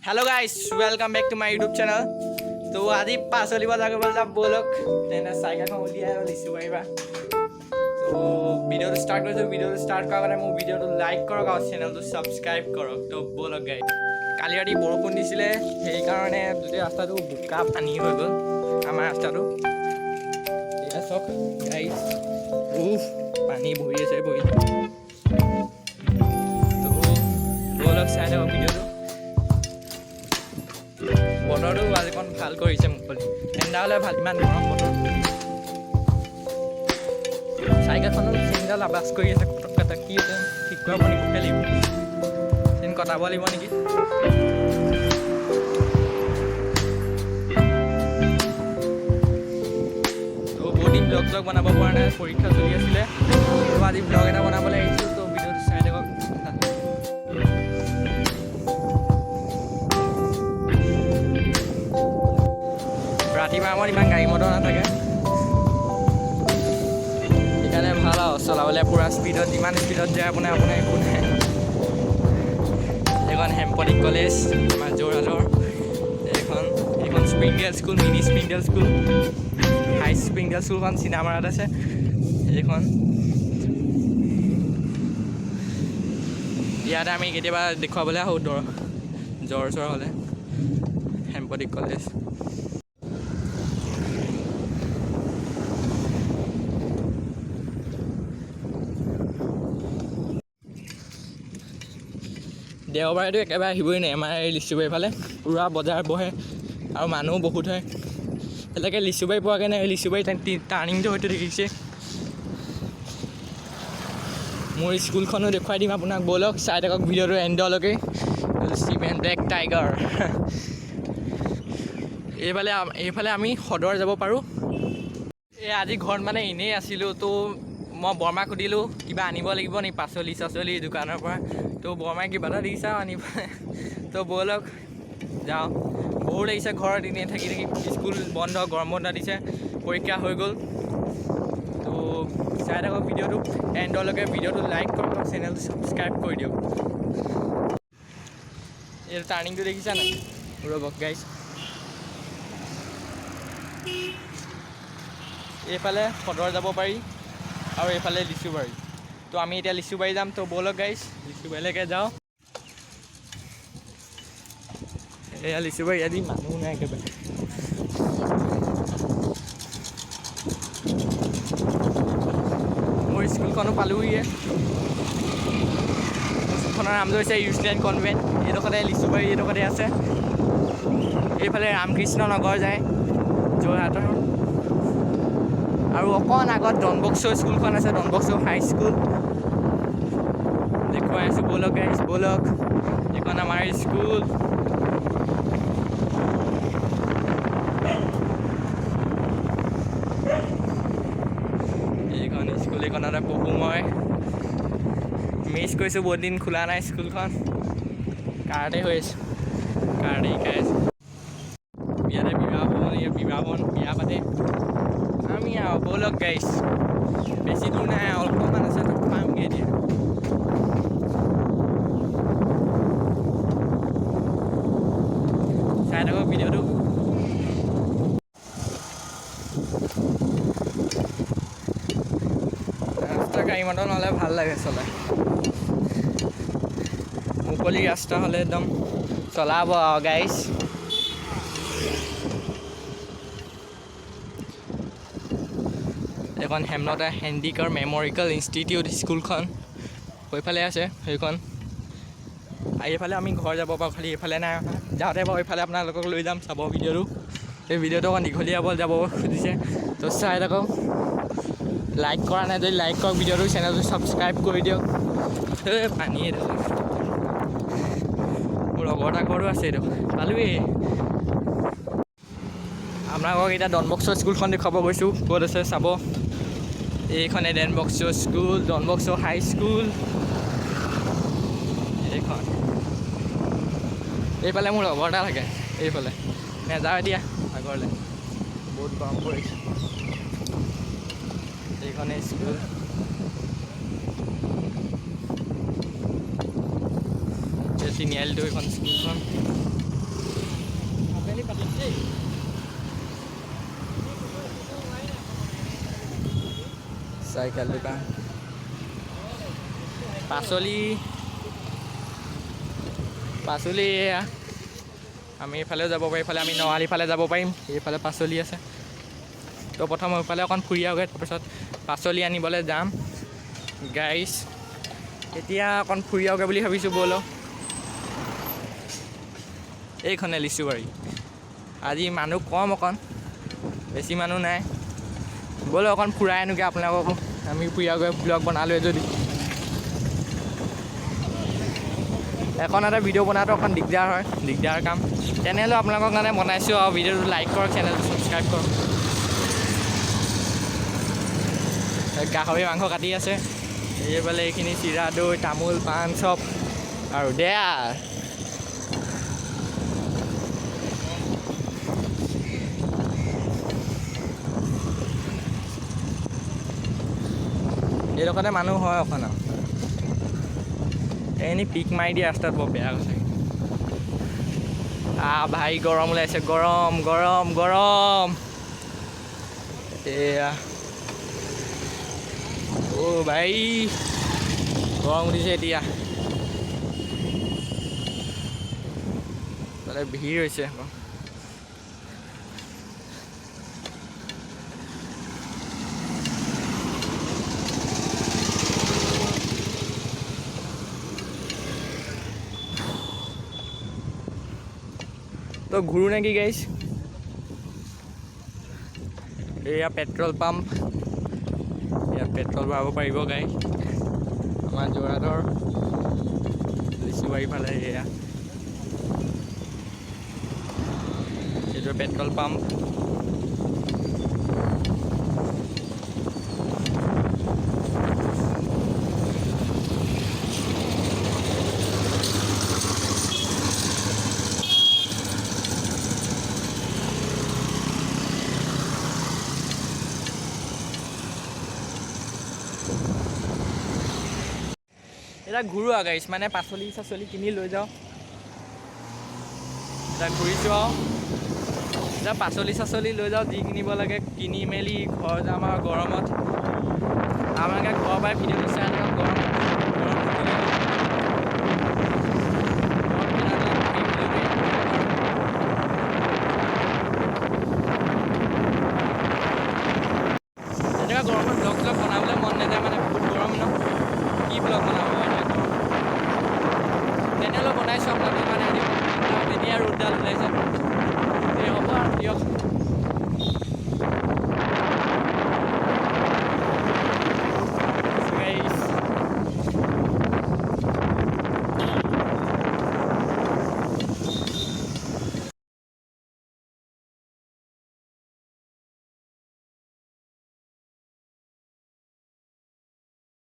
Hello guys welcome back to my YouTube channel. तो आज पाचলি बजार बोल बोलक साइकेल उलियाई लिसु पारिबा। तो भिडिओ स्टार्ट भिडिओ स्टार्ट कर मोर भिडिओ लाइक करक और चैनल सब्सक्राइब करक। तो बोलक गाइस काली राति बरषुण दिছিলে সেই কাৰণে গোটেই ৰাস্তাটো বোকা পানী হৈ গ'ল আমাৰ ৰাস্তাটো। এয়া চক গাইস পানী ভৰি আছে ভৰি। তো बोलक চাই লওক ভিডিঅ'টো। বতৰটো আজি অকণ ভাল কৰিছে মুকলি ঠাণ্ডা হ'লে ভাল ইমান গৰম বতৰ। চাইকেলখনৰ চেইনডাল আৱাজ কৰি আছে কটক কটক কি হৈছে ঠিক কৰিব নিবহে লাগিব চেইন কটাব লাগিব নেকি। তো বহুত দিন ব্লগ ব্লগ বনাব পৰা নাই পৰীক্ষা চলি আছিলে। তো আজি ব্লগ এটা বনাবলৈ আহিছোঁ। তো ভিডিঅ'টো চাই থাকক। ৰাতিপুৱা আমাৰ ইমান গাড়ী মটৰ নাথাকে সেইকাৰণে ভাল আৰু চলাবলৈ পূৰা স্পীডত যিমান স্পীডত যায় আপোনাৰ একো নাই। এইখন হেমপলিক কলেজ আমাৰ যোৰহাটৰ। এইখন Springdale school mini Springdale school high Springdale স্কুলখন চিনামাৰাত আছে। এইখন ইয়াতে আমি কেতিয়াবা দেখুৱাবলৈ আহোঁ জ্বৰ চৰ হ'লে। হেমপলিক কলেজ দেওবাৰেতো একেবাৰে আহিবই নাই আমাৰ এই লিচুবাৰীৰ ফালে পূৰা বজাৰ বহে আৰু মানুহ বহুত হয়। তেনেকৈ লিচুবাৰী পোৱাকৈ নাই লিচুবাৰী টাৰ্ণিংটো হয়তো দেখিছে। মোৰ স্কুলখনো দেখুৱাই দিম আপোনাক ব'লক চাই থাকক ভিডিঅ'টো এণ্ডলৈকে। চিমেণ্টেক টাইগাৰ এইফালে আমি সদৰ যাব পাৰোঁ। এই আজি ঘৰত মানে এনেই আছিলোঁ। তো মই বৰমাক সুধিলোঁ কিবা আনিব লাগিব নি পাচলি চাচলি দোকানৰ পৰা। তো বৰমাই কিবা এটা দিছে আৰু আনিব। তো ব'লক যাওঁ বহুত লাগিছে ঘৰত এনেই থাকি থাকি স্কুল বন্ধ গৰম বন্ধ দিছে পৰীক্ষা হৈ গ'ল। তো চাই থাকক ভিডিঅ'টো এণ্ডলৈকে ভিডিঅ'টো লাইক কৰক আৰু চেনেলটো ছাবস্ক্ৰাইব কৰি দিয়ক। এই টাৰ্ণিংটো দেখিছা নাই ৰ'বক গাইছ। এইফালে সদৰ যাব পাৰি আৰু এইফালে লিচুবাৰী। তো আমি এতিয়া লিচুবাৰী যাম। তো ব'লক গাইছ লিচুবাৰীলৈকে যাওঁ। এয়া লিচুবাৰী আজি মানুহ নাই একেবাৰে। মোৰ স্কুলখনো পালোহিয়ে। স্কুলখনৰ নামটো হৈছে ইউষ্টেন কনভেণ্ট। এইডোখৰতে লিচুবাৰী এইডোখৰতে আছে। এইফালে ৰামকৃষ্ণ নগৰ যায় যোৰহাটৰ। আৰু অকণ আগত ডনবস্কো স্কুলখন আছে ডনবস্কো হাই স্কুল দেখুৱাই আছোঁ ব'লক গাইছ ব'লক। এইখন আমাৰ স্কুল। এইখন স্কুল এইখনতে পঢ়োঁ মই। মিছ কৰিছোঁ বহুত দিন খোলা নাই স্কুলখন। কাৰতে হৈ আছোঁ কাৰতে শিকাই আছোঁ। ইয়াতে বিয়া পাতে আমি আৰু ব'লক গাইছ। বেছি দূৰ নাই অলপমান আছে পামগৈ এতিয়া। চাই থাকক ভিডিঅ'টো। ৰাস্তা গাড়ী মটৰ নহ'লে ভাল লাগে চলাই। মুকলি ৰাস্তা হ'লে একদম চলাব আৰু গাইছ। এখন হেমলতা হেণ্ডিকাৰ মেমৰিকেল ইনষ্টিটিউট স্কুলখন সেইফালে আছে সেইখন। এইফালে আমি ঘৰ যাব পাৰোঁ খালি এইফালে নাই যাওঁতে বাৰু এইফালে আপোনালোকক লৈ যাম চাব ভিডিঅ'টো। এই ভিডিঅ'টো অকণ দীঘলীয়া যাব খুজিছে। তো চাই থাকক লাইক কৰা নাই যদি লাইক কৰক ভিডিঅ'টো চেনেলটো ছাবস্ক্ৰাইব কৰি দিয়ক। এই পানী এইটো মোৰ লগৰ এটা ঘৰো আছে এইটো পালোৱেই। আপোনালোকক এতিয়া ডনবস্কো স্কুলখন দেখুৱাব গৈছোঁ ক'ত আছে চাব। এইখনে ডনবস্কো স্কুল ডনবস্কো হাই স্কুল। এইখন এইফালে মোৰ লগৰ এটা থাকে এইফালে নেযাওঁ এতিয়া আগৰলৈ বহুত গৰম পৰিছে। এইখনে স্কুল তিনিআলিটো এইখন স্কুলখন। চাইকেল দোকান পাচলি এয়া আমি এইফালেও যাব পাৰিম, এইফালে আমি নৱালী ফালে যাব পাৰিম, এইফালে পাচলি আছে। তো প্ৰথম এইফালে অকণ ফুৰি আহোঁগৈ, তাৰপিছত পাচলি আনিবলৈ যাম গাইছ। এতিয়া অকণ ফুৰি আহোঁগৈ বুলি ভাবিছোঁ ব'লক। এইখনে লিচুবাৰী, আজি মানুহ কম, অকণ বেছি মানুহ নাই। ব'লক অকণ ফুৰাই আনোগৈ আপোনালোককো, আমি ফুৰি আহোঁগৈ, ব্লগ বনালোৱে যদি। এখন এটা ভিডিঅ' বনোৱাটো অকণ দিগদাৰ কাম, তেনেহ'লেও আপোনালোকৰ কাৰণে বনাইছোঁ আৰু। ভিডিঅ'টো লাইক কৰক, চেনেলটো ছাবস্ক্ৰাইব কৰক। গাহৰি মাংস কাটি আছে, এইফালে এইখিনি চিৰা দৈ তামোল পাণ চব আৰু দেয়া। এইডোখৰতে মানুহ হয় অকণ আৰু এনেই পিক মাৰি দিয়ে ৰাস্তাত, বৰ বেয়া কথা। ভাই গৰম ওলাইছে, গৰম গৰম গৰম। এয়া ভাই গৰম উঠিছে এতিয়া, তাতে ভিৰ হৈছে। তো ঘূৰো নেকি গাইছ। এয়া পেট্ৰল পাম্প, ইয়াত পেট্ৰল ভৰাব পাৰিব গাইছ। আমাৰ যোৰহাটৰ লিচুবাৰী ফালে এয়া এইটো পেট্ৰল পাম্প। এতিয়া ঘূৰো আৰু গাইছ, মানে পাচলি চাচলি কিনি লৈ যাওঁ। এতিয়া ঘূৰিছোঁ আৰু, এতিয়া পাচলি চাচলি লৈ যাওঁ, যি কিনিব লাগে কিনি মেলি ঘৰ যাম আৰু গৰমত। আপোনালোকে ঘৰৰ পৰাই ভিডিঅ' দিছে গৰম এনেকুৱা গৰমত ব্লগ চলগ বনাবলৈ মন নাযায়, মানে বহুত গৰম ন, কি ব্লগ বনাব এতিয়া গৰম। তেনেহ'লেও বনাইছোঁ আপোনালোকৰ কাৰণে, এতিয়া ৰ'দডাল ওলাইছে। হ'ব আৰু দিয়ক।